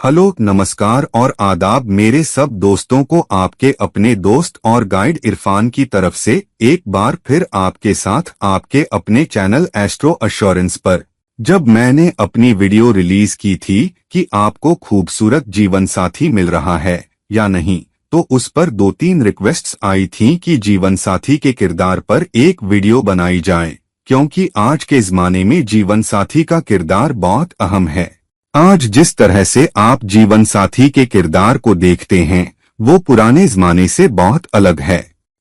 Hello, नमस्कार और आदाब मेरे सब दोस्तों को आपके अपने दोस्त और गाइड इरफान की तरफ से एक बार फिर आपके साथ आपके अपने चैनल एस्ट्रो एश्योरेंस पर। जब मैंने अपनी वीडियो रिलीज की थी कि आपको खूबसूरत जीवन साथी मिल रहा है या नहीं, तो उस पर 2-3 रिक्वेस्ट्स आई थीं कि जीवन साथी के किरदार पर एक वीडियो बनाई जाए, क्योंकि आज के ज़माने में जीवन साथी का किरदार बहुत अहम है। आज जिस तरह से आप जीवन साथी के किरदार को देखते हैं वो पुराने जमाने से बहुत अलग है।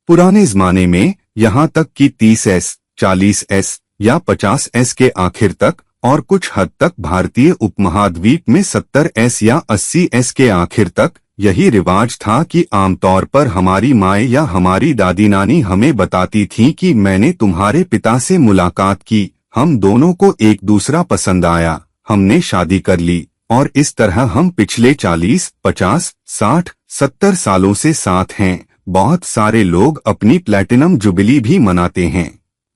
पुराने जमाने में यहाँ तक कि 30S, 40S या 50S के आखिर तक और कुछ हद तक भारतीय उपमहाद्वीप में 70S या 80S के आखिर तक यही रिवाज था कि आमतौर पर हमारी माएँ या हमारी दादी नानी हमें बताती थीं कि मैंने तुम्हारे पिता से मुलाकात की, हम दोनों को एक दूसरा पसंद आया, हमने शादी कर ली और इस तरह हम पिछले 40, 50, 60, 70 सालों से साथ हैं। बहुत सारे लोग अपनी प्लैटिनम जुबिली भी मनाते हैं,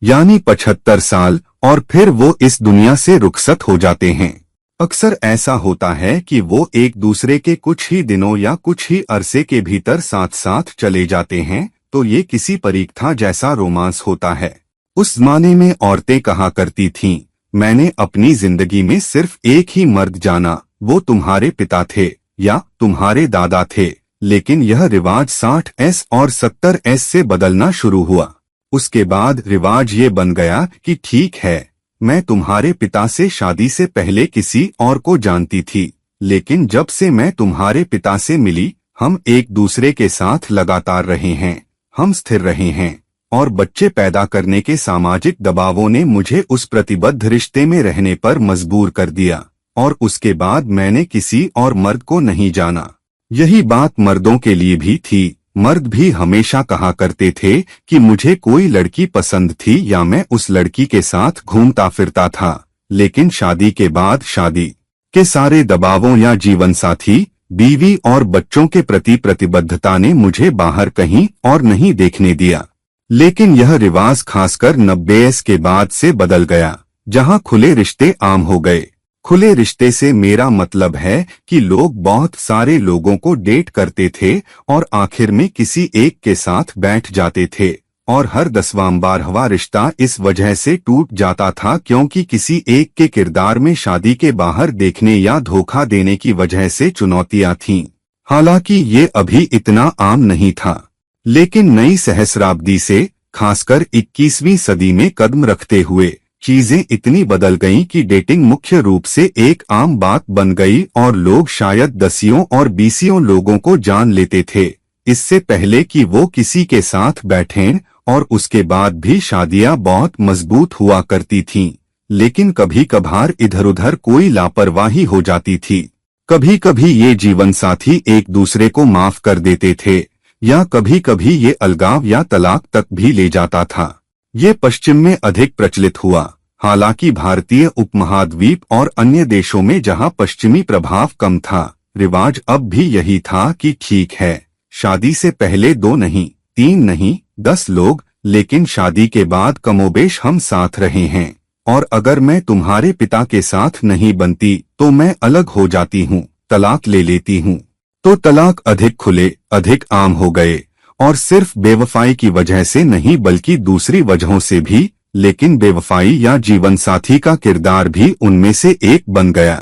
यानी 75 साल, और फिर वो इस दुनिया से रुखसत हो जाते हैं। अक्सर ऐसा होता है कि वो एक दूसरे के कुछ ही दिनों या कुछ ही अरसे के भीतर साथ साथ चले जाते हैं, तो ये किसी परीक्षा जैसा रोमांस होता है। उस जमाने में औरतें कहा करती थीं, मैंने अपनी जिंदगी में सिर्फ एक ही मर्द जाना, वो तुम्हारे पिता थे या तुम्हारे दादा थे। लेकिन यह रिवाज 60S और 70S से बदलना शुरू हुआ। उसके बाद रिवाज ये बन गया कि ठीक है, मैं तुम्हारे पिता से शादी से पहले किसी और को जानती थी, लेकिन जब से मैं तुम्हारे पिता से मिली, हम एक दूसरे के साथ लगातार रहे हैं, हम स्थिर रहे हैं, और बच्चे पैदा करने के सामाजिक दबावों ने मुझे उस प्रतिबद्ध रिश्ते में रहने पर मजबूर कर दिया, और उसके बाद मैंने किसी और मर्द को नहीं जाना। यही बात मर्दों के लिए भी थी। मर्द भी हमेशा कहा करते थे कि मुझे कोई लड़की पसंद थी या मैं उस लड़की के साथ घूमता फिरता था, लेकिन शादी के बाद शादी के सारे दबावों या जीवन साथी, बीवी और बच्चों के प्रति प्रतिबद्धता ने मुझे बाहर कहीं और नहीं देखने दिया। लेकिन यह रिवाज खासकर 90S के बाद से बदल गया, जहां खुले रिश्ते आम हो गए। खुले रिश्ते से मेरा मतलब है कि लोग बहुत सारे लोगों को डेट करते थे और आखिर में किसी एक के साथ बैठ जाते थे, और हर 10वां-12वां रिश्ता इस वजह से टूट जाता था क्योंकि किसी एक के किरदार में शादी के बाहर देखने या धोखा देने की वजह से चुनौतियां थीं। हालांकि ये अभी इतना आम नहीं था, लेकिन नई सहस्राब्दी से, खासकर 21वीं सदी में कदम रखते हुए, चीजें इतनी बदल गईं कि डेटिंग मुख्य रूप से एक आम बात बन गई और लोग शायद 10 और 20 लोगों को जान लेते थे, इससे पहले कि वो किसी के साथ बैठें, और उसके बाद भी शादियां बहुत मजबूत हुआ करती थीं। लेकिन कभी कभार इधर-उधर कोई लापरवाही हो जाती थी। कभी कभी ये जीवन साथी एक दूसरे को माफ कर देते थे, या कभी कभी ये अलगाव या तलाक तक भी ले जाता था। ये पश्चिम में अधिक प्रचलित हुआ, हालांकि भारतीय उपमहाद्वीप और अन्य देशों में जहां पश्चिमी प्रभाव कम था, रिवाज अब भी यही था कि ठीक है, शादी से पहले 2 नहीं, 3 नहीं, 10 लोग, लेकिन शादी के बाद कमोबेश हम साथ रहे हैं, और अगर मैं तुम्हारे पिता के साथ नहीं बनती तो मैं अलग हो जाती हूँ, तलाक ले लेती हूँ। तो तलाक अधिक खुले, अधिक आम हो गए, और सिर्फ बेवफाई की वजह से नहीं बल्कि दूसरी वजहों से भी। लेकिन बेवफाई या जीवन साथी का किरदार भी उनमें से एक बन गया।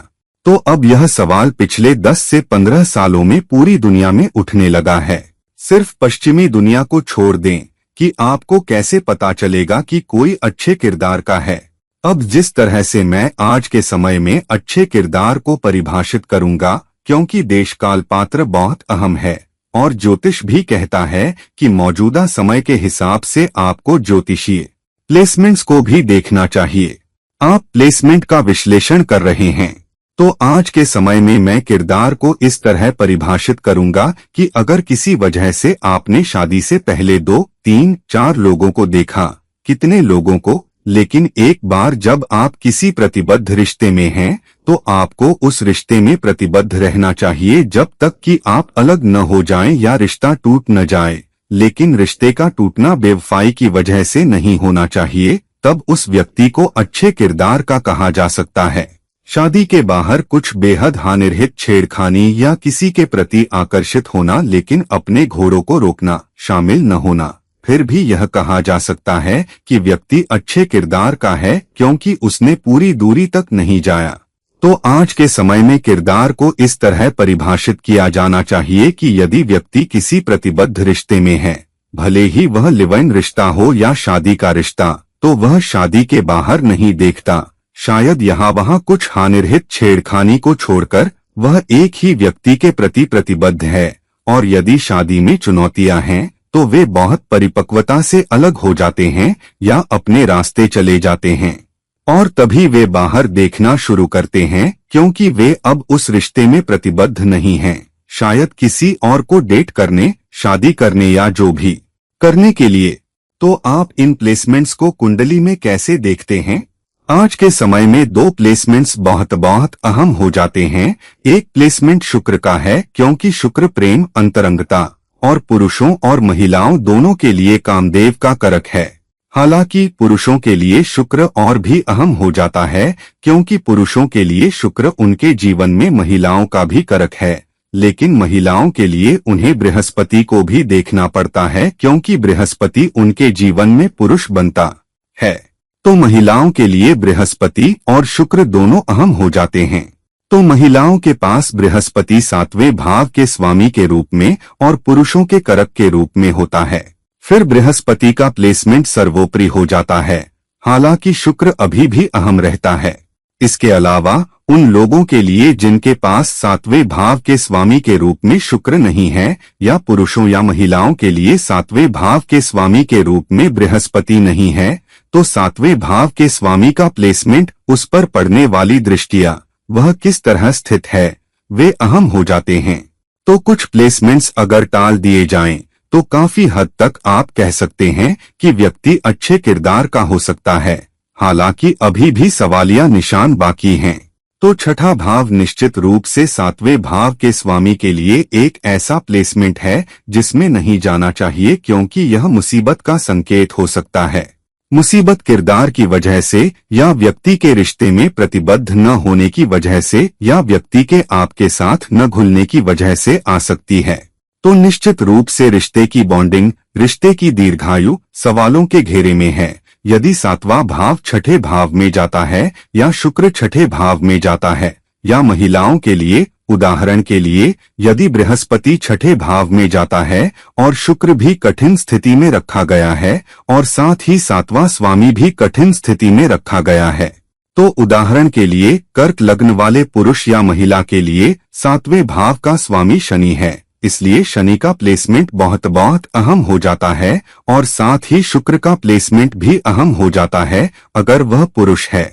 तो अब यह सवाल पिछले 10 से 15 सालों में पूरी दुनिया में उठने लगा है। सिर्फ पश्चिमी दुनिया को छोड़ दें कि आपको कैसे पता चलेगा कि कोई अच्छे किरदार का है। अब जिस तरह से मैं आज के समय में अच्छे किरदार को परिभाषित करूंगा, क्योंकि देशकाल पात्र बहुत अहम है, और ज्योतिष भी कहता है कि मौजूदा समय के हिसाब से आपको ज्योतिषीय प्लेसमेंट्स को भी देखना चाहिए। आप प्लेसमेंट का विश्लेषण कर रहे हैं, तो आज के समय में मैं किरदार को इस तरह परिभाषित करूंगा कि अगर किसी वजह से आपने शादी से पहले 2, 3, 4 लोगों को देखा, कितने लोगों को, लेकिन एक बार जब आप किसी प्रतिबद्ध रिश्ते में हैं, तो आपको उस रिश्ते में प्रतिबद्ध रहना चाहिए जब तक कि आप अलग न हो जाएं या रिश्ता टूट न जाए। लेकिन रिश्ते का टूटना बेवफाई की वजह से नहीं होना चाहिए, तब उस व्यक्ति को अच्छे किरदार का कहा जा सकता है। शादी के बाहर कुछ बेहद हानिरहित छेड़खानी या किसी के प्रति आकर्षित होना लेकिन अपने घोड़ों को रोकना शामिल न होना। फिर भी यह कहा जा सकता है कि व्यक्ति अच्छे किरदार का है क्योंकि उसने पूरी दूरी तक नहीं जाया। तो आज के समय में किरदार को इस तरह परिभाषित किया जाना चाहिए कि यदि व्यक्ति किसी प्रतिबद्ध रिश्ते में है, भले ही वह लिव इन रिश्ता हो या शादी का रिश्ता, तो वह शादी के बाहर नहीं देखता। शायद यहाँ वहाँ कुछ हानिरहित छेड़खानी को छोड़कर वह एक ही व्यक्ति के प्रति प्रतिबद्ध है, और यदि शादी में चुनौतियां हैं तो वे बहुत परिपक्वता से अलग हो जाते हैं या अपने रास्ते चले जाते हैं, और तभी वे बाहर देखना शुरू करते हैं क्योंकि वे अब उस रिश्ते में प्रतिबद्ध नहीं हैं, शायद किसी और को डेट करने, शादी करने या जो भी करने के लिए। तो आप इन प्लेसमेंट्स को कुंडली में कैसे देखते हैं? आज के समय में दो प्लेसमेंट्स बहुत अहम हो जाते हैं। एक प्लेसमेंट शुक्र का है क्योंकि शुक्र प्रेम, अंतरंगता और पुरुषों और महिलाओं दोनों के लिए कामदेव का कारक है। हालांकि पुरुषों के लिए शुक्र और भी अहम हो जाता है क्योंकि पुरुषों के लिए शुक्र उनके जीवन में महिलाओं का भी कारक है, लेकिन महिलाओं के लिए उन्हें बृहस्पति को भी देखना पड़ता है क्योंकि बृहस्पति उनके जीवन में पुरुष बनता है। तो महिलाओं के लिए बृहस्पति और शुक्र दोनों अहम हो जाते हैं। तो महिलाओं के पास बृहस्पति 7वें भाव के स्वामी के रूप में और पुरुषों के कारक के रूप में होता है। फिर बृहस्पति का प्लेसमेंट सर्वोपरि हो जाता है, हालांकि शुक्र अभी भी अहम रहता है। इसके अलावा उन लोगों के लिए जिनके पास 7वें भाव के स्वामी के रूप में शुक्र नहीं है, या पुरुषों या महिलाओं के लिए 7वें भाव के स्वामी के रूप में बृहस्पति नहीं है, तो 7वें भाव के स्वामी का प्लेसमेंट, उस पर पड़ने वाली दृष्टियां, वह किस तरह स्थित है, वे अहम हो जाते हैं। तो कुछ प्लेसमेंट्स अगर टाल दिए जाएं, तो काफी हद तक आप कह सकते हैं कि व्यक्ति अच्छे किरदार का हो सकता है, हालांकि अभी भी सवालिया निशान बाकी हैं। तो छठा भाव निश्चित रूप से 7वें भाव के स्वामी के लिए एक ऐसा प्लेसमेंट है जिसमें नहीं जाना चाहिए क्योंकि यह मुसीबत का संकेत हो सकता है। मुसीबत किरदार की वजह से, या व्यक्ति के रिश्ते में प्रतिबद्ध न होने की वजह से, या व्यक्ति के आपके साथ न घुलने की वजह से आ सकती है। तो निश्चित रूप से रिश्ते की बॉन्डिंग, रिश्ते की दीर्घायु सवालों के घेरे में है। यदि 7वां भाव छठे भाव में जाता है या शुक्र छठे भाव में जाता है, या महिलाओं के लिए, उदाहरण के लिए, यदि बृहस्पति छठे भाव में जाता है और शुक्र भी कठिन स्थिति में रखा गया है और साथ ही 7वां स्वामी भी कठिन स्थिति में रखा गया है, तो उदाहरण के लिए कर्क लग्न वाले पुरुष या महिला के लिए 7वें भाव का स्वामी शनि है, इसलिए शनि का प्लेसमेंट बहुत अहम हो जाता है, और साथ ही शुक्र का प्लेसमेंट भी अहम हो जाता है अगर वह पुरुष है।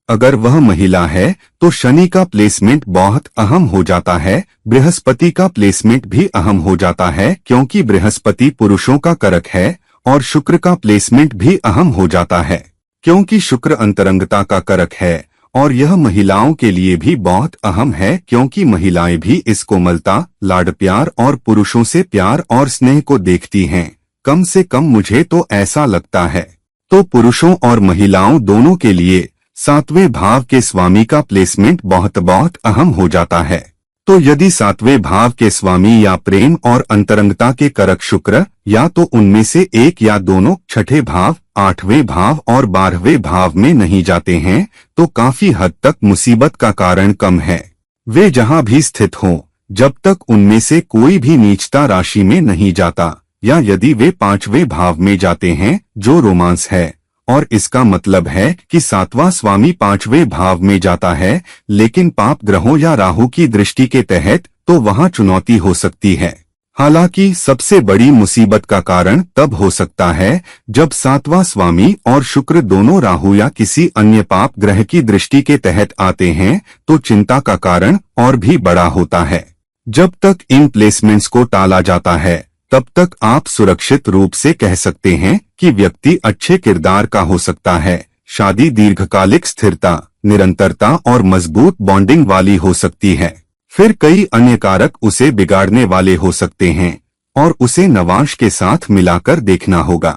अगर वह महिला है तो शनि का प्लेसमेंट बहुत अहम हो जाता है। बृहस्पति का प्लेसमेंट भी अहम हो जाता है क्योंकि बृहस्पति पुरुषों का कारक है, और शुक्र का प्लेसमेंट भी अहम हो जाता है क्योंकि शुक्र अंतरंगता का कारक है, और यह महिलाओं के लिए भी बहुत अहम है क्योंकि महिलाएं भी इस कोमलता, लाड प्यार और पुरुषों से प्यार और स्नेह को देखती हैं। कम से कम मुझे तो ऐसा लगता है। तो पुरुषों और महिलाओं दोनों के लिए 7वें भाव के स्वामी का प्लेसमेंट बहुत अहम हो जाता है। तो यदि 7वें भाव के स्वामी या प्रेम और अंतरंगता के कारक शुक्र, या तो उनमें से एक या दोनों छठे भाव, 8वें भाव और 12वें भाव में नहीं जाते हैं, तो काफी हद तक मुसीबत का कारण कम है। वे जहां भी स्थित हों, जब तक उनमें से कोई भी नीचता राशि में नहीं जाता, या यदि वे 5वें भाव में जाते हैं जो रोमांस है, और इसका मतलब है कि 7वां स्वामी 5वें भाव में जाता है लेकिन पाप ग्रहों या राहु की दृष्टि के तहत, तो वहां चुनौती हो सकती है। हालांकि सबसे बड़ी मुसीबत का कारण तब हो सकता है जब 7वां स्वामी और शुक्र दोनों राहु या किसी अन्य पाप ग्रह की दृष्टि के तहत आते हैं, तो चिंता का कारण और भी बड़ा होता है। जब तक इन प्लेसमेंट्स को टाला जाता है, तब तक आप सुरक्षित रूप से कह सकते हैं कि व्यक्ति अच्छे किरदार का हो सकता है। शादी दीर्घकालिक स्थिरता, निरंतरता और मजबूत बॉन्डिंग वाली हो सकती है। फिर कई अन्य कारक उसे बिगाड़ने वाले हो सकते हैं और उसे नवांश के साथ मिलाकर देखना होगा।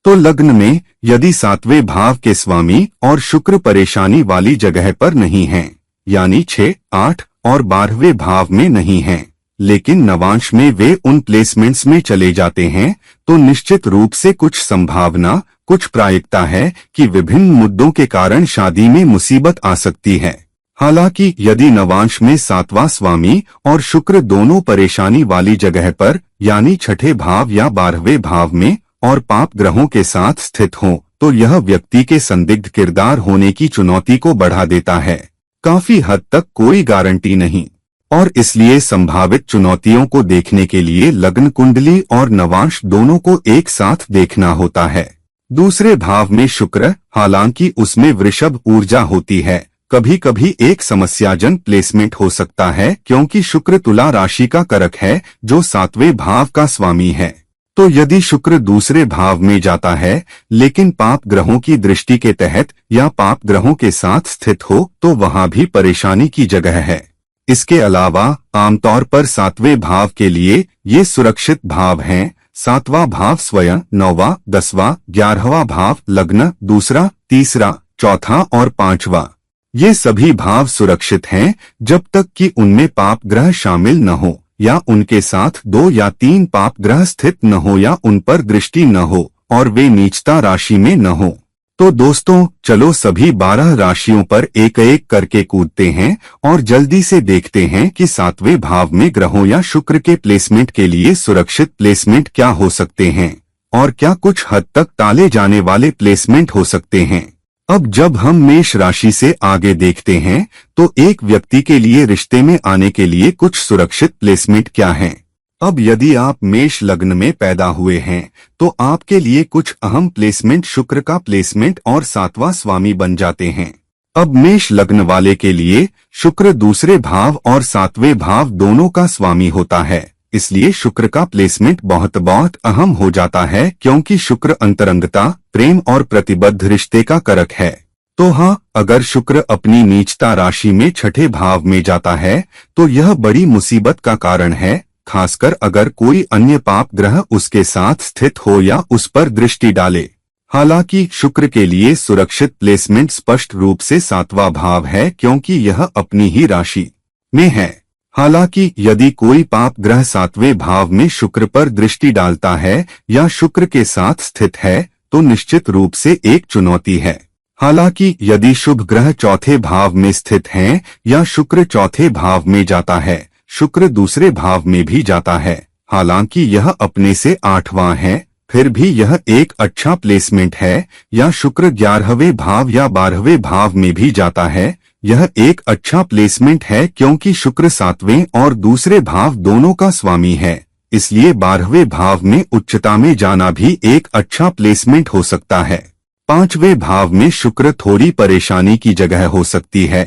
तो लग्न में यदि 7वें भाव के स्वामी और शुक्र परेशानी वाली जगह पर नहीं हैं, यानी 6, 8 और 12वें भाव में नहीं हैं, लेकिन नवांश में वे उन प्लेसमेंट्स में चले जाते हैं, तो निश्चित रूप से कुछ संभावना, कुछ प्रायिकता है कि विभिन्न मुद्दों के कारण शादी में मुसीबत आ सकती है। हालांकि यदि नवांश में 7वां स्वामी और शुक्र दोनों परेशानी वाली जगह पर यानी 6ठे भाव या 12वें भाव में और पाप ग्रहों के साथ स्थित हों, तो यह व्यक्ति के संदिग्ध किरदार होने की चुनौती को बढ़ा देता है। काफी हद तक कोई गारंटी नहीं, और इसलिए संभावित चुनौतियों को देखने के लिए लग्न कुंडली और नवांश दोनों को एक साथ देखना होता है। दूसरे भाव में शुक्र, हालांकि उसमें वृषभ ऊर्जा होती है, कभी कभी एक समस्याजन प्लेसमेंट हो सकता है, क्योंकि शुक्र तुला राशि का कारक है जो 7वें भाव का स्वामी है। तो यदि शुक्र दूसरे भाव में जाता है लेकिन पाप ग्रहों की दृष्टि के तहत या पाप ग्रहों के साथ स्थित हो, तो वहां भी परेशानी की जगह है। इसके अलावा आमतौर पर 7वें भाव के लिए ये सुरक्षित भाव हैं। 7वां भाव स्वयं, 9वां, 10वां, 11वां भाव लग्न, दूसरा, तीसरा, चौथा और 5वां, ये सभी भाव सुरक्षित हैं जब तक कि उनमें पाप ग्रह शामिल न हो या उनके साथ 2 या 3 पाप ग्रह स्थित न हो या उन पर दृष्टि न हो और वे नीचता राशि में न हो। तो दोस्तों, चलो सभी 12 राशियों पर एक एक करके कूदते हैं और जल्दी से देखते हैं कि 7वें भाव में ग्रहों या शुक्र के प्लेसमेंट के लिए सुरक्षित प्लेसमेंट क्या हो सकते हैं और क्या कुछ हद तक टाले जाने वाले प्लेसमेंट हो सकते हैं। अब जब हम मेष राशि से आगे देखते हैं तो एक व्यक्ति के लिए रिश्ते में आने के लिए कुछ सुरक्षित प्लेसमेंट क्या हैं। अब यदि आप मेष लग्न में पैदा हुए हैं तो आपके लिए कुछ अहम प्लेसमेंट शुक्र का प्लेसमेंट और 7वां स्वामी बन जाते हैं। अब मेष लग्न वाले के लिए शुक्र दूसरे भाव और 7वें भाव दोनों का स्वामी होता है, इसलिए शुक्र का प्लेसमेंट बहुत अहम हो जाता है, क्योंकि शुक्र अंतरंगता, प्रेम और प्रतिबद्ध रिश्ते का कारक है। तो हाँ, अगर शुक्र अपनी नीचता राशि में 6ठे भाव में जाता है तो यह बड़ी मुसीबत का कारण है, खासकर अगर कोई अन्य पाप ग्रह उसके साथ स्थित हो या उस पर दृष्टि डाले। हालांकि शुक्र के लिए सुरक्षित प्लेसमेंट स्पष्ट रूप से 7वां भाव है, क्योंकि यह अपनी ही राशि में है। हालांकि यदि कोई पाप ग्रह 7वें भाव में शुक्र पर दृष्टि डालता है या शुक्र के साथ स्थित है तो निश्चित रूप से एक चुनौती है। हालांकि यदि शुभ ग्रह चौथे भाव में स्थित हैं या शुक्र चौथे भाव में जाता है, शुक्र दूसरे भाव में भी जाता है, हालांकि यह अपने से 8वां है, फिर भी यह एक अच्छा प्लेसमेंट है। या शुक्र 11वें भाव या 12वें भाव में भी जाता है, यह एक अच्छा प्लेसमेंट है, क्योंकि शुक्र 7वें और दूसरे भाव दोनों का स्वामी है, इसलिए 12वें भाव में उच्चता में जाना भी एक अच्छा प्लेसमेंट हो सकता है। 5वें भाव में शुक्र थोड़ी परेशानी की जगह हो सकती है,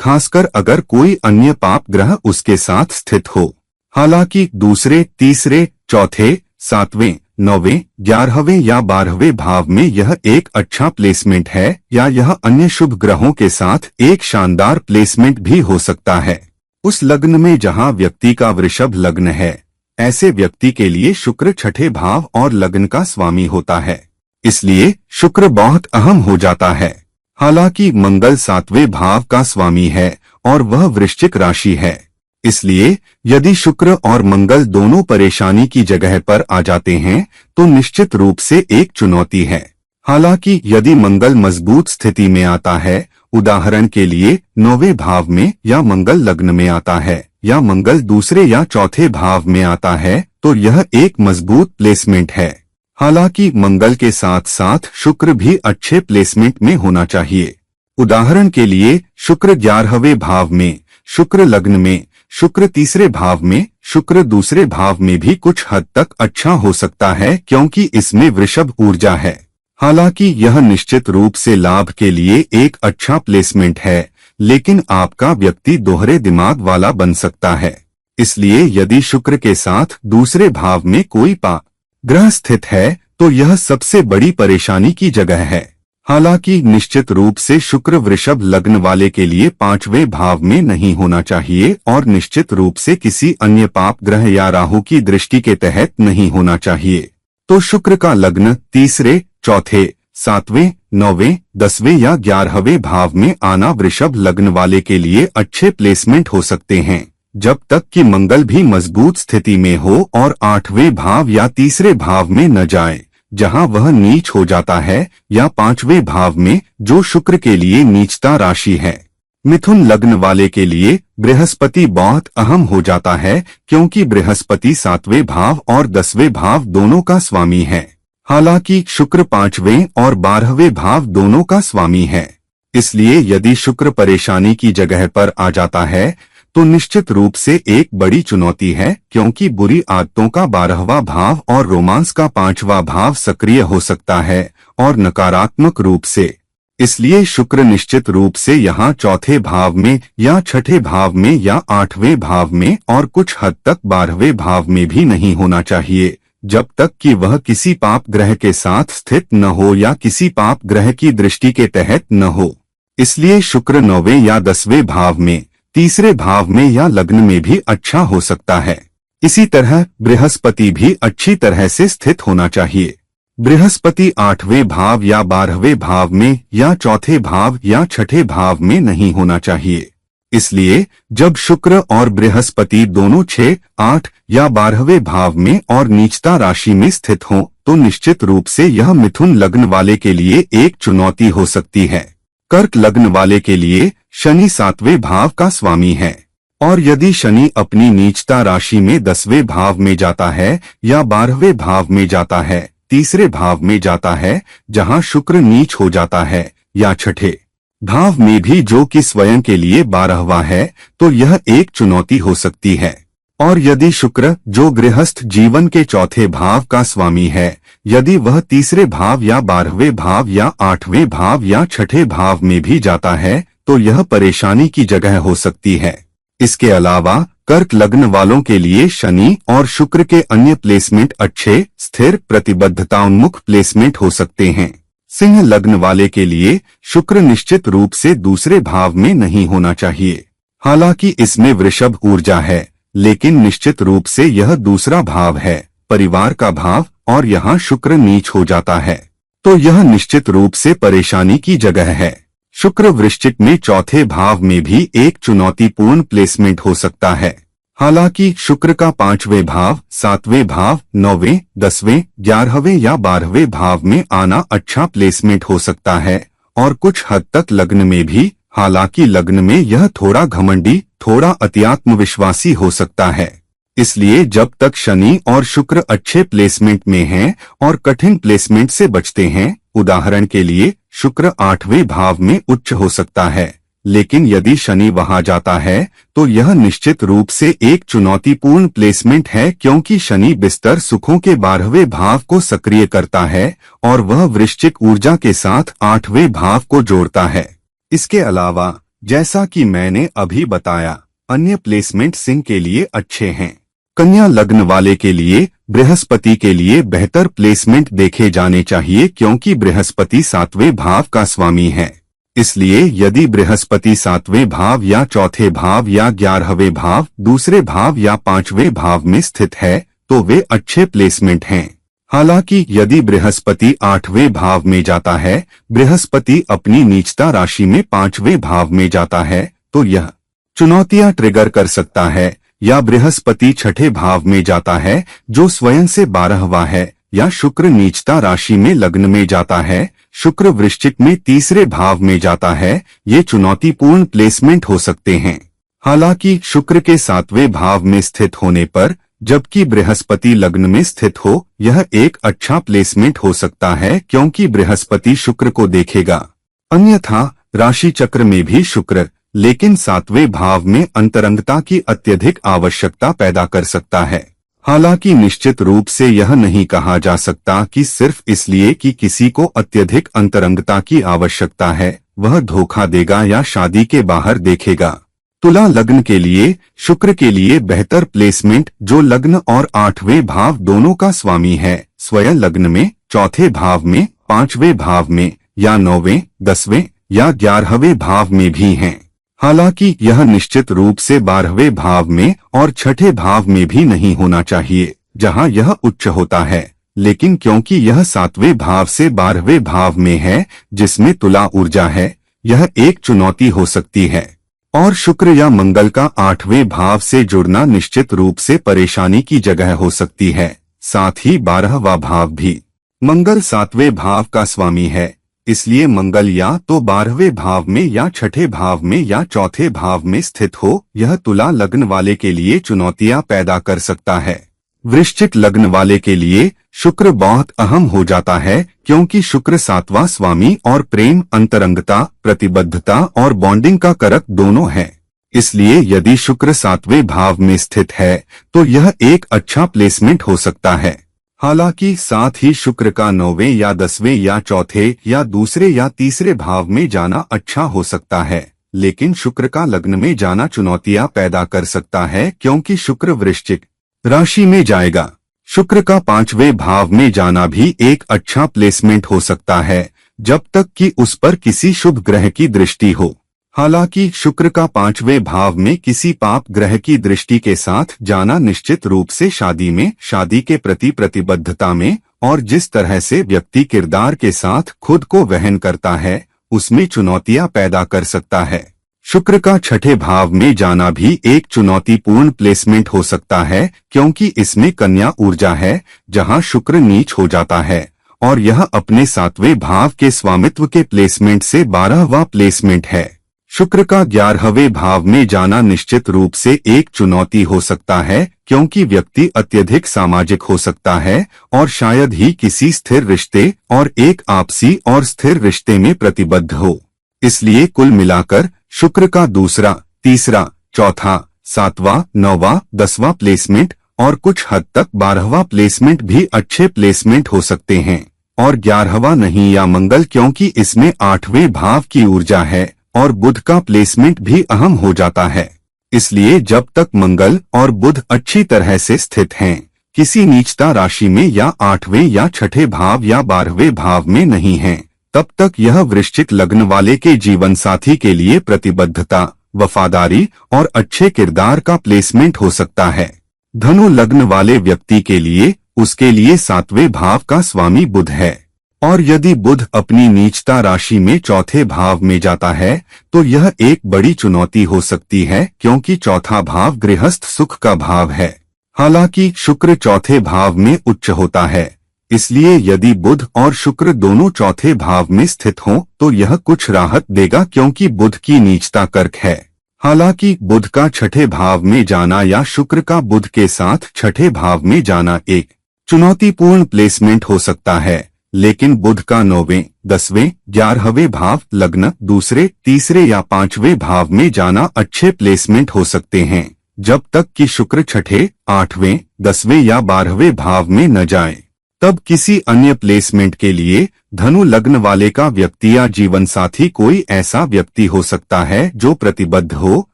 खासकर अगर कोई अन्य पाप ग्रह उसके साथ स्थित हो। हालांकि दूसरे, तीसरे, चौथे, 7वें, 9वें, 11वें या 12वें भाव में यह एक अच्छा प्लेसमेंट है, या यह अन्य शुभ ग्रहों के साथ एक शानदार प्लेसमेंट भी हो सकता है। उस लग्न में जहां व्यक्ति का वृषभ लग्न है, ऐसे व्यक्ति के लिए शुक्र 6ठे भाव और लग्न का स्वामी होता है, इसलिए शुक्र बहुत अहम हो जाता है। हालांकि मंगल 7वें भाव का स्वामी है और वह वृश्चिक राशि है, इसलिए यदि शुक्र और मंगल दोनों परेशानी की जगह पर आ जाते हैं तो निश्चित रूप से एक चुनौती है। हालांकि यदि मंगल मजबूत स्थिति में आता है, उदाहरण के लिए 9वें भाव में, या मंगल लग्न में आता है, या मंगल दूसरे या चौथे भाव में आता है, तो यह एक मजबूत प्लेसमेंट है। हालांकि मंगल के साथ साथ शुक्र भी अच्छे प्लेसमेंट में होना चाहिए। उदाहरण के लिए शुक्र 11वें भाव में, शुक्र लग्न में, शुक्र तीसरे भाव में, शुक्र दूसरे भाव में भी कुछ हद तक अच्छा हो सकता है, क्योंकि इसमें वृषभ ऊर्जा है। हालांकि यह निश्चित रूप से लाभ के लिए एक अच्छा प्लेसमेंट है, लेकिन आपका व्यक्ति दोहरे दिमाग वाला बन सकता है। इसलिए यदि शुक्र के साथ दूसरे भाव में कोई पाप ग्रह स्थित है तो यह सबसे बड़ी परेशानी की जगह है। हालांकि निश्चित रूप से शुक्र वृषभ लग्न वाले के लिए 5वें भाव में नहीं होना चाहिए और निश्चित रूप से किसी अन्य पाप ग्रह या राहु की दृष्टि के तहत नहीं होना चाहिए। तो शुक्र का लग्न तीसरे, चौथे, 7वें, 9वें, 10वें या 11वें भाव में आना वृषभ लग्न वाले के लिए अच्छे प्लेसमेंट हो सकते हैं, जब तक कि मंगल भी मजबूत स्थिति में हो और 8वें भाव या तीसरे भाव में न जाए, जहां वह नीच हो जाता है, या 5वें भाव में, जो शुक्र के लिए नीचता राशि है। मिथुन लग्न वाले के लिए बृहस्पति बहुत अहम हो जाता है, क्योंकि बृहस्पति 7वें भाव और 10वें भाव दोनों का स्वामी है। हालांकि शुक्र 5वें और 12वें भाव दोनों का स्वामी है। इसलिए यदि शुक्र परेशानी की जगह पर आ जाता है तो निश्चित रूप से एक बड़ी चुनौती है, क्योंकि बुरी आदतों का 12वां भाव और रोमांस का 5वां भाव सक्रिय हो सकता है और नकारात्मक रूप से। इसलिए शुक्र निश्चित रूप से यहाँ चौथे भाव में या छठे भाव में या 8वें भाव में और कुछ हद तक 12वें भाव में भी नहीं होना चाहिए, जब तक कि वह किसी पाप ग्रह के साथ स्थित न हो या किसी पाप ग्रह की दृष्टि के तहत न हो। इसलिए शुक्र 9वें या 10वें भाव में, तीसरे भाव में या लग्न में भी अच्छा हो सकता है। इसी तरह बृहस्पति भी अच्छी तरह से स्थित होना चाहिए। बृहस्पति 8वें भाव या 12वें भाव में या चौथे भाव या छठे भाव में नहीं होना चाहिए। इसलिए जब शुक्र और बृहस्पति दोनों 6, 8 या 12वें भाव में और नीचता राशि में स्थित हों, तो निश्चित रूप से यह मिथुन लग्न वाले के लिए एक चुनौती हो सकती है। कर्क लग्न वाले के लिए शनि 7वें भाव का स्वामी है, और यदि शनि अपनी नीचता राशि में 10वें भाव में जाता है या 12वें भाव में जाता है, तीसरे भाव में जाता है जहां शुक्र नीच हो जाता है, या छठे भाव में भी जो कि स्वयं के लिए 12वां है, तो यह एक चुनौती हो सकती है। और यदि शुक्र जो गृहस्थ जीवन के चौथे भाव का स्वामी है, यदि वह तीसरे भाव या 12वें भाव या 8वें भाव या छठे भाव में भी जाता है, तो यह परेशानी की जगह हो सकती है। इसके अलावा कर्क लग्न वालों के लिए शनि और शुक्र के अन्य प्लेसमेंट अच्छे, स्थिर, प्रतिबद्धताउन्मुख प्लेसमेंट हो सकते हैं। सिंह लग्न वाले के लिए शुक्र निश्चित रूप से दूसरे भाव में नहीं होना चाहिए। हालांकि इसमें वृषभ ऊर्जा है, लेकिन निश्चित रूप से यह दूसरा भाव है, परिवार का भाव, और यहाँ शुक्र नीच हो जाता है, तो यह निश्चित रूप से परेशानी की जगह है। शुक्र वृश्चिक में चौथे भाव में भी एक चुनौतीपूर्ण प्लेसमेंट हो सकता है। हालांकि शुक्र का 5वें भाव, 7वें भाव, 9वें, 10वें, 11वें या 12वें भाव में आना अच्छा प्लेसमेंट हो सकता है, और कुछ हद तक लग्न में भी। हालांकि लग्न में यह थोड़ा घमंडी, थोड़ा अत्यात्मविश्वासी हो सकता है। इसलिए जब तक शनि और शुक्र अच्छे प्लेसमेंट में हैं और कठिन प्लेसमेंट से बचते हैं, उदाहरण के लिए शुक्र 8वें भाव में उच्च हो सकता है, लेकिन यदि शनि वहां जाता है तो यह निश्चित रूप से एक चुनौतीपूर्ण प्लेसमेंट है, क्योंकि शनि बिस्तर सुखों के 12वें भाव को सक्रिय करता है और वह वृश्चिक ऊर्जा के साथ 8वें भाव को जोड़ता है। इसके अलावा जैसा कि मैंने अभी बताया, अन्य प्लेसमेंट सिंह के लिए अच्छे हैं। कन्या लग्न वाले के लिए बृहस्पति के लिए बेहतर प्लेसमेंट देखे जाने चाहिए, क्योंकि बृहस्पति 7वें भाव का स्वामी है। इसलिए यदि बृहस्पति 7वें भाव या चौथे भाव या 11वें भाव, दूसरे भाव या 5वें भाव में स्थित है, तो वे अच्छे प्लेसमेंट हैं। हालांकि यदि बृहस्पति 8वें भाव में जाता है, बृहस्पति अपनी नीचता राशि में 5वें भाव में जाता है, तो यह चुनौतियां ट्रिगर कर सकता है। या बृहस्पति छठे भाव में जाता है, जो स्वयं से 12वां है, या शुक्र नीचता राशि में लग्न में जाता है, शुक्र वृश्चिक में तीसरे भाव में जाता है, ये चुनौतीपूर्ण प्लेसमेंट हो सकते हैं। हालांकि शुक्र के 7वें भाव में स्थित होने पर, जबकि बृहस्पति लग्न में स्थित हो, यह एक अच्छा प्लेसमेंट हो सकता है, क्योंकि बृहस्पति शुक्र को देखेगा। अन्यथा राशि चक्र में भी शुक्र, लेकिन 7वें भाव में अंतरंगता की अत्यधिक आवश्यकता पैदा कर सकता है। हालांकि निश्चित रूप से यह नहीं कहा जा सकता कि सिर्फ इसलिए कि किसी को अत्यधिक अंतरंगता की आवश्यकता है, वह धोखा देगा या शादी के बाहर देखेगा। तुला लग्न के लिए शुक्र के लिए बेहतर प्लेसमेंट, जो लग्न और 8वें भाव दोनों का स्वामी है, स्वयं लग्न में, चौथे भाव में, 5वें भाव में, या 9वें, 10वें या 11वें भाव में भी हैं। हालांकि यह निश्चित रूप से 12वें भाव में और छठे भाव में भी नहीं होना चाहिए, जहां यह उच्च होता है, लेकिन क्योंकि यह 7वें भाव से 12वें भाव में है जिसमें तुला ऊर्जा है, यह एक चुनौती हो सकती है। और शुक्र या मंगल का 8वें भाव से जुड़ना निश्चित रूप से परेशानी की जगह हो सकती है। साथ ही 12वां भाव भी। मंगल 7वें भाव का स्वामी है, इसलिए मंगल या तो 12वें भाव में या छठे भाव में या चौथे भाव में स्थित हो, यह तुला लग्न वाले के लिए चुनौतियां पैदा कर सकता है। वृश्चिक लग्न वाले के लिए शुक्र बहुत अहम हो जाता है, क्योंकि शुक्र 7वां स्वामी और प्रेम, अंतरंगता, प्रतिबद्धता और बॉन्डिंग का कारक दोनों है। इसलिए यदि शुक्र 7वें भाव में स्थित है तो यह एक अच्छा प्लेसमेंट हो सकता है। हालांकि साथ ही शुक्र का 9वें या 10वें या चौथे या दूसरे या तीसरे भाव में जाना अच्छा हो सकता है, लेकिन शुक्र का लग्न में जाना चुनौतियां पैदा कर सकता है, क्योंकि शुक्र वृश्चिक राशि में जाएगा। शुक्र का 5वें भाव में जाना भी एक अच्छा प्लेसमेंट हो सकता है, जब तक कि उस पर किसी शुभ ग्रह की दृष्टि हो। हालांकि शुक्र का 5वें भाव में किसी पाप ग्रह की दृष्टि के साथ जाना निश्चित रूप से शादी के प्रति प्रतिबद्धता में और जिस तरह से व्यक्ति किरदार के साथ खुद को वहन करता है उसमें चुनौतियां पैदा कर सकता है। शुक्र का छठे भाव में जाना भी एक चुनौतीपूर्ण प्लेसमेंट हो सकता है, क्योंकि इसमें कन्या ऊर्जा है जहां शुक्र नीच हो जाता है और यह अपने 7वें भाव के स्वामित्व के प्लेसमेंट से 12वां प्लेसमेंट है। शुक्र का 11वें भाव में जाना निश्चित रूप से एक चुनौती हो सकता है, क्योंकि व्यक्ति अत्यधिक सामाजिक हो सकता है और शायद ही किसी स्थिर रिश्ते और एक आपसी और स्थिर रिश्ते में प्रतिबद्ध हो। इसलिए कुल मिलाकर शुक्र का दूसरा, तीसरा, चौथा, 7वां, 9वां, 10वां प्लेसमेंट और कुछ हद तक 12वां प्लेसमेंट भी अच्छे प्लेसमेंट हो सकते हैं, और 11वां नहीं या मंगल, क्योंकि इसमें 8वें भाव की ऊर्जा है और बुध का प्लेसमेंट भी अहम हो जाता है। इसलिए जब तक मंगल और बुध अच्छी तरह से स्थित हैं, किसी नीचता राशि में या 8वें या छठे भाव या 12वें भाव में नहीं हैं, तब तक यह वृश्चिक लग्न वाले के जीवन साथी के लिए प्रतिबद्धता, वफादारी और अच्छे किरदार का प्लेसमेंट हो सकता है। धनु लग्न वाले व्यक्ति के लिए उसके लिए 7वें भाव का स्वामी बुध है, और यदि बुध अपनी नीचता राशि में चौथे भाव में जाता है तो यह एक बड़ी चुनौती हो सकती है, क्योंकि चौथा भाव गृहस्थ सुख का भाव है। हालांकि शुक्र चौथे भाव में उच्च होता है, इसलिए यदि बुध और शुक्र दोनों चौथे भाव में स्थित हों तो यह कुछ राहत देगा, क्योंकि बुध की नीचता कर्क है। हालांकि बुध का छठे भाव में जाना या शुक्र का बुध के साथ छठे भाव में जाना एक चुनौतीपूर्ण प्लेसमेंट हो सकता है, लेकिन बुध का 9वें, 10वें, 11वें भाव लग्न दूसरे, तीसरे या 5वें भाव में जाना अच्छे प्लेसमेंट हो सकते हैं, जब तक कि शुक्र छठे, 8वें, 10वें या 12वें भाव में न जाए। तब किसी अन्य प्लेसमेंट के लिए धनु लग्न वाले का व्यक्ति या जीवन साथी कोई ऐसा व्यक्ति हो सकता है जो प्रतिबद्ध हो,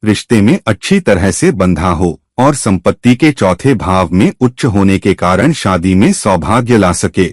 रिश्ते में अच्छी तरह से बंधा हो और संपत्ति के चौथे भाव में उच्च होने के कारण शादी में सौभाग्य ला सके।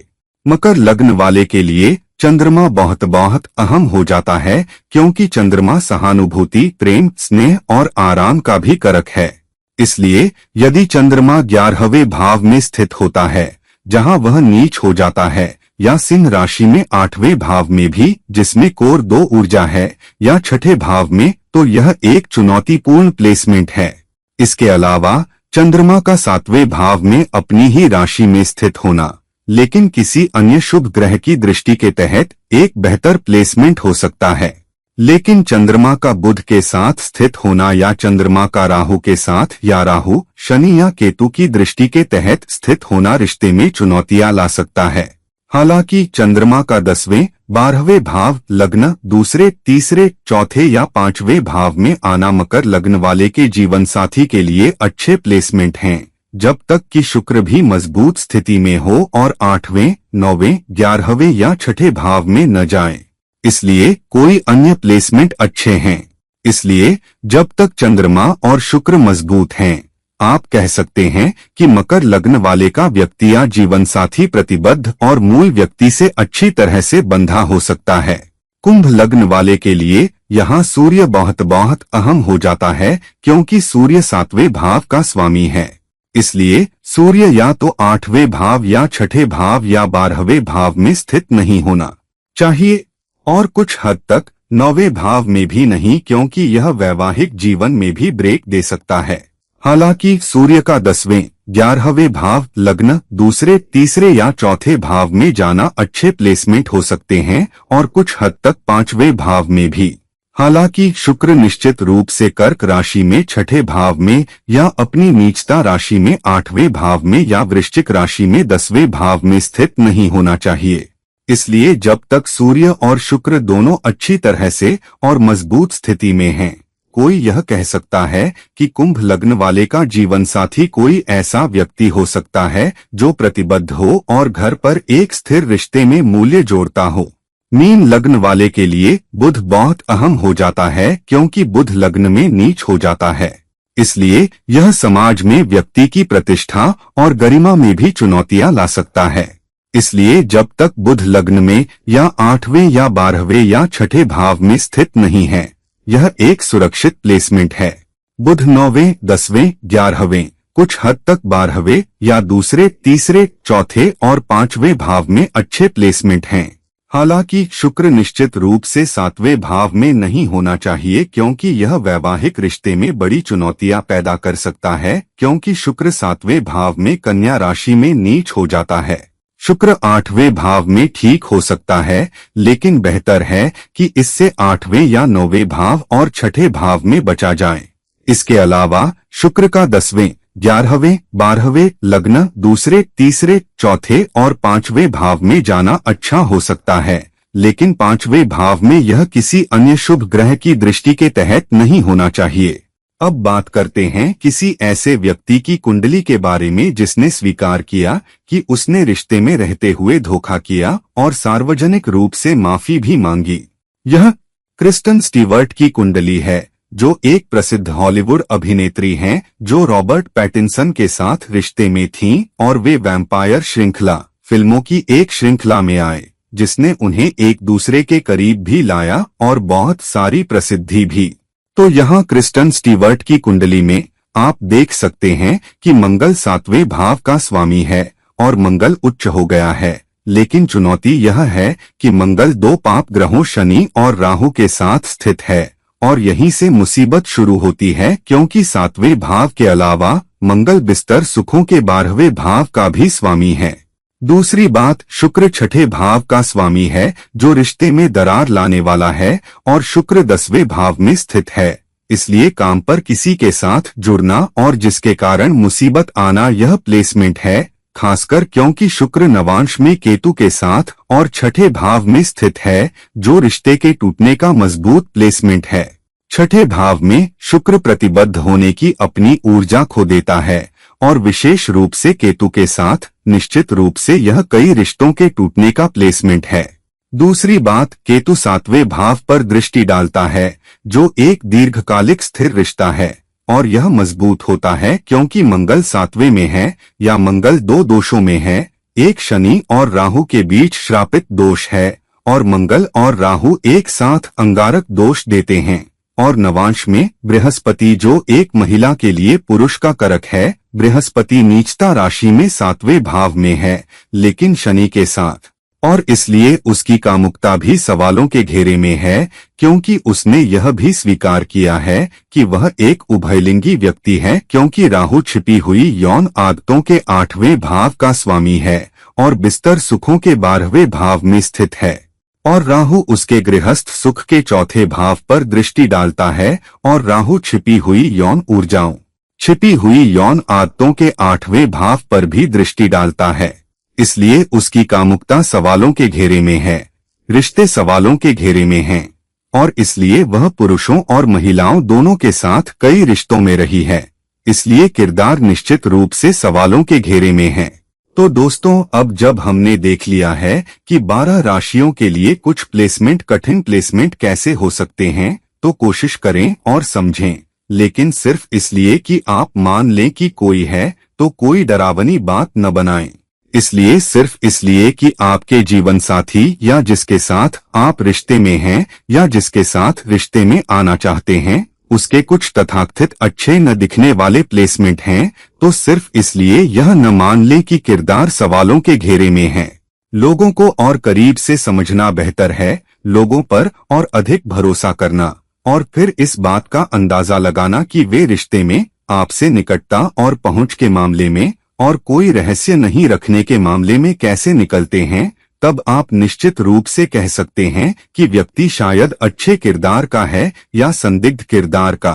मकर लग्न वाले के लिए चंद्रमा बहुत अहम हो जाता है, क्योंकि चंद्रमा सहानुभूति, प्रेम, स्नेह और आराम का भी कारक है। इसलिए यदि चंद्रमा 11वें भाव में स्थित होता है जहां वह नीच हो जाता है, या सिंह राशि में 8वें भाव में भी जिसमें कोर 2 ऊर्जा है, या छठे भाव में, तो यह एक चुनौतीपूर्ण प्लेसमेंट है। इसके अलावा चंद्रमा का 7वें भाव में अपनी ही राशि में स्थित होना, लेकिन किसी अन्य शुभ ग्रह की दृष्टि के तहत एक बेहतर प्लेसमेंट हो सकता है। लेकिन चंद्रमा का बुध के साथ स्थित होना या चंद्रमा का राहु के साथ या राहु, शनि या केतु की दृष्टि के तहत स्थित होना रिश्ते में चुनौतियां ला सकता है। हालांकि चंद्रमा का 10वें, 12वें भाव लग्न दूसरे, तीसरे, चौथे या 5वें भाव में आना मकर लग्न वाले के जीवन साथी के लिए अच्छे प्लेसमेंट हैं, जब तक कि शुक्र भी मजबूत स्थिति में हो और 8वें, 9वें, 11वें या छठे भाव में न जाए। इसलिए कोई अन्य प्लेसमेंट अच्छे हैं। इसलिए जब तक चंद्रमा और शुक्र मजबूत हैं, आप कह सकते हैं कि मकर लग्न वाले का व्यक्ति या जीवन साथी प्रतिबद्ध और मूल व्यक्ति से अच्छी तरह से बंधा हो सकता है। कुंभ लग्न वाले के लिए यहाँ सूर्य बहुत अहम हो जाता है, क्योंकि सूर्य 7वें भाव का स्वामी है। इसलिए सूर्य या तो 8वें भाव या छठे भाव या 12वें भाव में स्थित नहीं होना चाहिए और कुछ हद तक 9वें भाव में भी नहीं, क्योंकि यह वैवाहिक जीवन में भी ब्रेक दे सकता है। हालांकि सूर्य का 10वें 11वें भाव लग्न, दूसरे, तीसरे या चौथे भाव में जाना अच्छे प्लेसमेंट हो सकते हैं और कुछ हद तक 5वें भाव में भी। हालांकि शुक्र निश्चित रूप से कर्क राशि में छठे भाव में या अपनी नीचता राशि में 8वें भाव में या वृश्चिक राशि में 10वें भाव में स्थित नहीं होना चाहिए। इसलिए जब तक सूर्य और शुक्र दोनों अच्छी तरह से और मजबूत स्थिति में हैं, कोई यह कह सकता है कि कुंभ लग्न वाले का जीवन साथी कोई ऐसा व्यक्ति हो सकता है जो प्रतिबद्ध हो और घर पर एक स्थिर रिश्ते में मूल्य जोड़ता हो। मीन लग्न वाले के लिए बुध बहुत अहम हो जाता है, क्योंकि बुध लग्न में नीच हो जाता है। इसलिए यह समाज में व्यक्ति की प्रतिष्ठा और गरिमा में भी चुनौतियां ला सकता है। इसलिए जब तक बुध लग्न में या 8वें या 12वें या छठे भाव में स्थित नहीं है, यह एक सुरक्षित प्लेसमेंट है। बुध 9वें 10वें 11वें, कुछ हद तक 12वें या दूसरे, तीसरे, चौथे और 5वें भाव में अच्छे प्लेसमेंट हैं। हालांकि शुक्र निश्चित रूप से 7वें भाव में नहीं होना चाहिए, क्योंकि यह वैवाहिक रिश्ते में बड़ी चुनौतियां पैदा कर सकता है, क्योंकि शुक्र 7वें भाव में कन्या राशि में नीच हो जाता है। शुक्र 8वें भाव में ठीक हो सकता है, लेकिन बेहतर है कि इससे 8वें या 9वें भाव और छठे भाव में बचा जाए। इसके अलावा शुक्र का 10वें 11वें 12वें लग्न, दूसरे, तीसरे, चौथे और 5वें भाव में जाना अच्छा हो सकता है, लेकिन 5वें भाव में यह किसी अन्य शुभ ग्रह की दृष्टि के तहत नहीं होना चाहिए। अब बात करते हैं किसी ऐसे व्यक्ति की कुंडली के बारे में जिसने स्वीकार किया कि उसने रिश्ते में रहते हुए धोखा किया और सार्वजनिक रूप से माफी भी मांगी। यह क्रिस्टन स्टीवर्ट की कुंडली है, जो एक प्रसिद्ध हॉलीवुड अभिनेत्री हैं जो रॉबर्ट पैटिंसन के साथ रिश्ते में थीं और वे वैम्पायर श्रृंखला फिल्मों की एक श्रृंखला में आए, जिसने उन्हें एक दूसरे के करीब भी लाया और बहुत सारी प्रसिद्धि भी। तो यहाँ क्रिस्टन स्टीवर्ट की कुंडली में आप देख सकते हैं कि मंगल 7वें भाव का स्वामी है और मंगल उच्च हो गया है, लेकिन चुनौती यह है कि मंगल 2 पाप ग्रहों शनि और राहु के साथ स्थित है और यहीं से मुसीबत शुरू होती है, क्योंकि 7वें भाव के अलावा मंगल बिस्तर सुखों के 12वें भाव का भी स्वामी है। दूसरी बात, शुक्र छठे भाव का स्वामी है जो रिश्ते में दरार लाने वाला है और शुक्र 10वें भाव में स्थित है। इसलिए काम पर किसी के साथ जुड़ना और जिसके कारण मुसीबत आना यह प्लेसमेंट है, खासकर क्योंकि शुक्र नवांश में केतु के साथ और छठे भाव में स्थित है, जो रिश्ते के टूटने का मजबूत प्लेसमेंट है। छठे भाव में शुक्र प्रतिबद्ध होने की अपनी ऊर्जा खो देता है और विशेष रूप से केतु के साथ निश्चित रूप से यह कई रिश्तों के टूटने का प्लेसमेंट है। दूसरी बात, केतु 7वें भाव पर दृष्टि डालता है, जो एक दीर्घकालिक स्थिर रिश्ता है और यह मजबूत होता है क्योंकि मंगल 7वें में है या मंगल 2 दोषों में है। एक शनि और राहु के बीच श्रापित दोष है और मंगल और राहु एक साथ अंगारक दोष देते हैं। और नवांश में बृहस्पति जो एक महिला के लिए पुरुष का कारक है, बृहस्पति नीचता राशि में 7वें भाव में है लेकिन शनि के साथ, और इसलिए उसकी कामुकता भी सवालों के घेरे में है, क्योंकि उसने यह भी स्वीकार किया है कि वह एक उभयलिंगी व्यक्ति है, क्योंकि राहु छिपी हुई यौन आदतों के 8वें भाव का स्वामी है और बिस्तर सुखों के 12वें भाव में स्थित है और राहु उसके गृहस्थ सुख के 4थे भाव पर दृष्टि डालता है और राहु छिपी हुई यौन ऊर्जाओं, छिपी हुई यौन आदतों के 8वें भाव पर भी दृष्टि डालता है। इसलिए उसकी कामुकता सवालों के घेरे में है, रिश्ते सवालों के घेरे में हैं और इसलिए वह पुरुषों और महिलाओं दोनों के साथ कई रिश्तों में रही है। इसलिए किरदार निश्चित रूप से सवालों के घेरे में है। तो दोस्तों, अब जब हमने देख लिया है कि 12 राशियों के लिए कुछ प्लेसमेंट, कठिन प्लेसमेंट कैसे हो सकते हैं, तो कोशिश करें और समझें, लेकिन सिर्फ इसलिए कि आप मान लें कि कोई है तो कोई डरावनी बात न बनाएं। इसलिए सिर्फ इसलिए कि आपके जीवन साथी या जिसके साथ आप रिश्ते में हैं या जिसके साथ रिश्ते में आना चाहते हैं, उसके कुछ तथाकथित अच्छे न दिखने वाले प्लेसमेंट हैं, तो सिर्फ इसलिए यह न मान ले कि किरदार सवालों के घेरे में है। लोगों को और करीब से समझना बेहतर है, लोगों पर और अधिक भरोसा करना, और फिर इस बात का अंदाजा लगाना कि वे रिश्ते में आपसे निकटता और पहुंच के मामले में और कोई रहस्य नहीं रखने के मामले में कैसे निकलते हैं। तब आप निश्चित रूप से कह सकते हैं कि व्यक्ति शायद अच्छे किरदार का है या संदिग्ध किरदार का।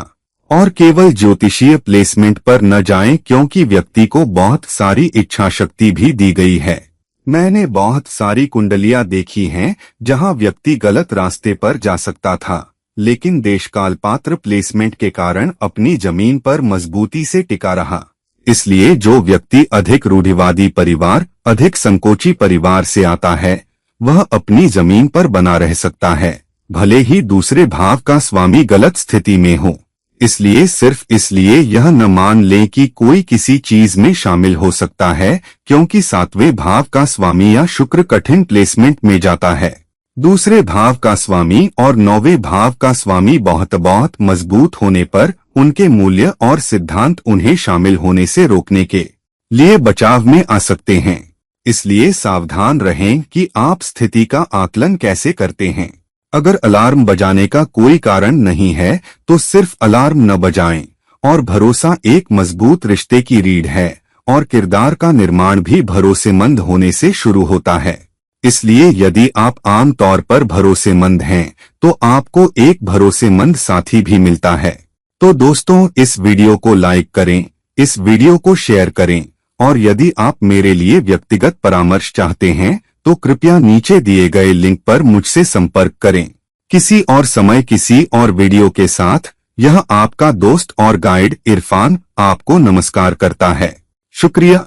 और केवल ज्योतिषीय प्लेसमेंट पर न जाएं, क्योंकि व्यक्ति को बहुत सारी इच्छा शक्ति भी दी गई है। मैंने बहुत सारी कुंडलियां देखी हैं जहां व्यक्ति गलत रास्ते पर जा सकता था, लेकिन देशकाल पात्र प्लेसमेंट के कारण अपनी जमीन पर मजबूती से टिका रहा। इसलिए जो व्यक्ति अधिक रूढ़िवादी परिवार, अधिक संकोची परिवार से आता है, वह अपनी जमीन पर बना रह सकता है, भले ही दूसरे भाव का स्वामी गलत स्थिति में हो। इसलिए सिर्फ इसलिए यह न मान लें कि कोई किसी चीज में शामिल हो सकता है, क्योंकि 7वें भाव का स्वामी या शुक्र कठिन प्लेसमेंट में जाता है। दूसरे भाव का स्वामी और 9वें भाव का स्वामी बहुत मजबूत होने पर उनके मूल्य और सिद्धांत उन्हें शामिल होने से रोकने के लिए बचाव में आ सकते हैं। इसलिए सावधान रहें कि आप स्थिति का आकलन कैसे करते हैं। अगर अलार्म बजाने का कोई कारण नहीं है तो सिर्फ अलार्म न बजाएं। और भरोसा एक मजबूत रिश्ते की रीढ़ है, और किरदार का निर्माण भी भरोसेमंद होने से शुरू होता है। इसलिए यदि आप आम तौर पर भरोसेमंद हैं, तो आपको एक भरोसेमंद साथी भी मिलता है। तो दोस्तों, इस वीडियो को लाइक करें, इस वीडियो को शेयर करें, और यदि आप मेरे लिए व्यक्तिगत परामर्श चाहते हैं तो कृपया नीचे दिए गए लिंक पर मुझसे संपर्क करें। किसी और समय किसी और वीडियो के साथ यह आपका दोस्त और गाइड इरफान आपको नमस्कार करता है। शुक्रिया।